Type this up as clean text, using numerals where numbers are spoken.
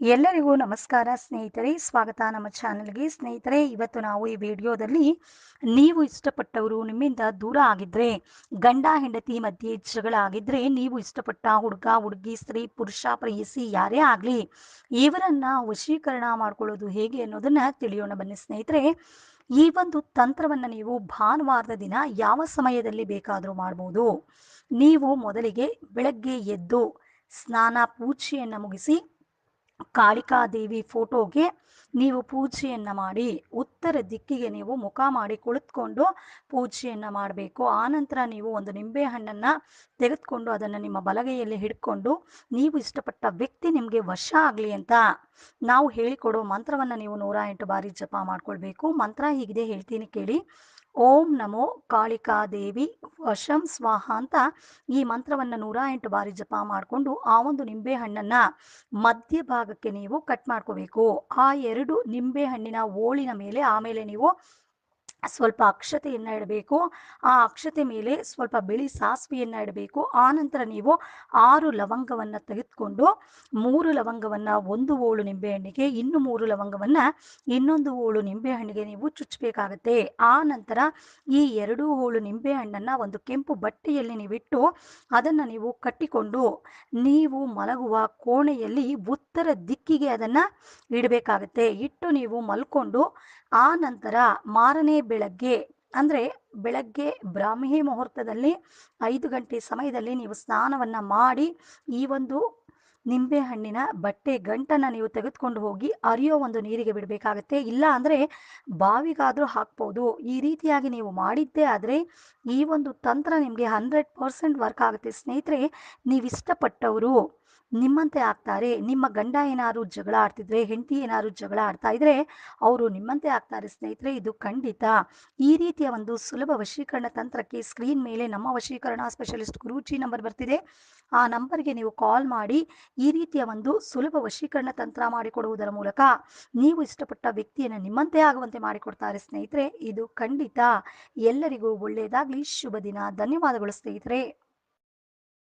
ಎಲ್ಲರಿಗೂ ನಮಸ್ಕಾರ ಸ್ನೇಹಿತರೆ, ಸ್ವಾಗತ ನಮ್ಮ ಚಾನೆಲ್ಗೆ. ಸ್ನೇಹಿತರೆ, ಇವತ್ತು ನಾವು ಈ ವಿಡಿಯೋದಲ್ಲಿ ನೀವು ಇಷ್ಟಪಟ್ಟವರು ನಿಮ್ಮಿಂದ ದೂರ ಆಗಿದ್ರೆ, ಗಂಡ ಹೆಂಡತಿ ಮಧ್ಯೆ ಜಗಳ ಆಗಿದ್ರೆ, ನೀವು ಇಷ್ಟಪಟ್ಟ ಹುಡುಗ ಹುಡುಗಿ, ಸ್ತ್ರೀ ಪುರುಷ ಪ್ರೇಯಸಿ ಯಾರೇ ಆಗಲಿ, ಇವರನ್ನ ವಶೀಕರಣ ಮಾಡ್ಕೊಳ್ಳೋದು ಹೇಗೆ ಅನ್ನೋದನ್ನ ತಿಳಿಯೋಣ ಬನ್ನಿ ಸ್ನೇಹಿತರೆ. ಈ ಒಂದು ತಂತ್ರವನ್ನು ನೀವು ಭಾನುವಾರದ ದಿನ ಯಾವ ಸಮಯದಲ್ಲಿ ಬೇಕಾದರೂ ಮಾಡ್ಬೋದು. ನೀವು ಮೊದಲಿಗೆ ಬೆಳಗ್ಗೆ ಎದ್ದು ಸ್ನಾನ ಪೂಜೆಯನ್ನು ಮುಗಿಸಿ ಕಾಳಿಕಾದೇವಿ ಫೋಟೋಗೆ ನೀವು ಪೂಜೆಯನ್ನು ಮಾಡಿ, ಉತ್ತರ ದಿಕ್ಕಿಗೆ ನೀವು ಮುಖ ಮಾಡಿ ಕುಳಿತುಕೊಂಡು ಪೂಜೆಯನ್ನು ಮಾಡಬೇಕು. ಆನಂತರ ನೀವು ಒಂದು ನಿಂಬೆ ಹಣ್ಣನ್ನು ತೆಗೆದುಕೊಂಡು ಅದನ್ನು ನಿಮ್ಮ ಬಲಗೈಯಲ್ಲಿ ಹಿಡ್ಕೊಂಡು, ನೀವು ಇಷ್ಟಪಟ್ಟ ವ್ಯಕ್ತಿ ನಿಮಗೆ ವಶ ಆಗಲಿ ಅಂತ ನಾವು ಹೇಳಿಕೊಡೋ ಮಂತ್ರವನ್ನು ನೀವು 108 ಬಾರಿ ಜಪ ಮಾಡ್ಕೊಳ್ಬೇಕು. ಮಂತ್ರ ಹೀಗಿದೆ, ಹೇಳ್ತೀನಿ ಕೇಳಿ. ಓಂ ನಮೋ ಕಾಳಿಕಾದೇವಿ ವಶಂ ಸ್ವಾಹ ಅಂತ ಈ ಮಂತ್ರವನ್ನು 108 ಬಾರಿ ಜಪ ಮಾಡಿಕೊಂಡು ಆ ಒಂದು ನಿಂಬೆ ಹಣ್ಣನ್ನು ಮಧ್ಯಭಾಗಕ್ಕೆ ನೀವು ಕಟ್ ಮಾಡ್ಕೋಬೇಕು. ಆ 2 ನಿಂಬೆ ಹಣ್ಣಿನ ಓಳಿನ ಮೇಲೆ ಆಮೇಲೆ ನೀವು ಸ್ವಲ್ಪ ಅಕ್ಷತೆಯನ್ನು ಇಡಬೇಕು. ಆ ಅಕ್ಷತೆ ಮೇಲೆ ಸ್ವಲ್ಪ ಬಿಳಿ ಸಾಸಿವೆಯನ್ನು ಇಡಬೇಕು. ಆನಂತರ ನೀವು 6 ಲವಂಗವನ್ನು ತೆಗೆದುಕೊಂಡು 3 ಲವಂಗವನ್ನು ಒಂದು ಓಳು ನಿಂಬೆಹಣ್ಣಿಗೆ, ಇನ್ನು 3 ಲವಂಗವನ್ನು ಇನ್ನೊಂದು ಓಳು ನಿಂಬೆಹಣ್ಣಿಗೆ ನೀವು ಚುಚ್ಚಬೇಕಾಗತ್ತೆ. ಆ ನಂತರ ಈ 2 ಓಳು ನಿಂಬೆಹಣ್ಣನ್ನು ಒಂದು ಕೆಂಪು ಬಟ್ಟೆಯಲ್ಲಿ ನೀವಿಟ್ಟು ಅದನ್ನು ನೀವು ಕಟ್ಟಿಕೊಂಡು ನೀವು ಮಲಗುವ ಕೋಣೆಯಲ್ಲಿ ಉತ್ತರ ದಿಕ್ಕಿಗೆ ಅದನ್ನು ಇಡಬೇಕಾಗತ್ತೆ. ಇಟ್ಟು ನೀವು ಮಲ್ಕೊಂಡು ಆ ನಂತರ ಮಾರನೇ ಬೆಳಗ್ಗೆ ಅಂದರೆ ಬೆಳಗ್ಗೆ ಬ್ರಾಹ್ಮಿ ಮುಹೂರ್ತದಲ್ಲಿ 5 ಗಂಟೆ ಸಮಯದಲ್ಲಿ ನೀವು ಸ್ನಾನವನ್ನು ಮಾಡಿ ಈ ಒಂದು ನಿಂಬೆ ಹಣ್ಣಿನ ಬಟ್ಟೆ ಗಂಟನ್ನು ನೀವು ತೆಗೆದುಕೊಂಡು ಹೋಗಿ ಹರಿಯೋ ಒಂದು ನೀರಿಗೆ ಬಿಡಬೇಕಾಗತ್ತೆ. ಇಲ್ಲ ಅಂದರೆ ಬಾವಿಗಾದರೂ ಹಾಕ್ಬೋದು. ಈ ರೀತಿಯಾಗಿ ನೀವು ಮಾಡಿದ್ದೇ ಆದರೆ ಈ ಒಂದು ತಂತ್ರ ನಿಮಗೆ 100% ವರ್ಕ್ ಆಗುತ್ತೆ ಸ್ನೇಹಿತರೆ. ನೀವಿಷ್ಟಪಟ್ಟವರು ನಿಮ್ಮಂತೆ ಆಗ್ತಾರೆ. ನಿಮ್ಮ ಗಂಡ ಏನಾದ್ರು ಜಗಳ ಆಡ್ತಿದ್ರೆ, ಹೆಂಡತಿ ಏನಾದ್ರು ಜಗಳ ಆಡ್ತಾ ಇದ್ರೆ ಅವರು ನಿಮ್ಮಂತೆ ಆಗ್ತಾರೆ ಸ್ನೇಹಿತರೆ. ಇದು ಖಂಡಿತ. ಈ ರೀತಿಯ ಒಂದು ಸುಲಭ ವಶೀಕರಣ ತಂತ್ರಕ್ಕೆ ಸ್ಕ್ರೀನ್ ಮೇಲೆ ನಮ್ಮ ವಶೀಕರಣ ಸ್ಪೆಷಲಿಸ್ಟ್ ಗುರೂಜಿ ನಂಬರ್ ಬರ್ತಿದೆ. ಆ ನಂಬರ್ಗೆ ನೀವು ಕಾಲ್ ಮಾಡಿ ಈ ರೀತಿಯ ಒಂದು ಸುಲಭ ವಶೀಕರಣ ತಂತ್ರ ಮಾಡಿಕೊಡುವುದರ ಮೂಲಕ ನೀವು ಇಷ್ಟಪಟ್ಟ ವ್ಯಕ್ತಿಯನ್ನು ನಿಮ್ಮಂತೆ ಆಗುವಂತೆ ಮಾಡಿಕೊಡ್ತಾರೆ ಸ್ನೇಹಿತರೆ. ಇದು ಖಂಡಿತ ಎಲ್ಲರಿಗೂ ಒಳ್ಳೆಯದಾಗಲಿ. ಶುಭ ದಿನ. ಧನ್ಯವಾದಗಳು ಸ್ನೇಹಿತರೆ.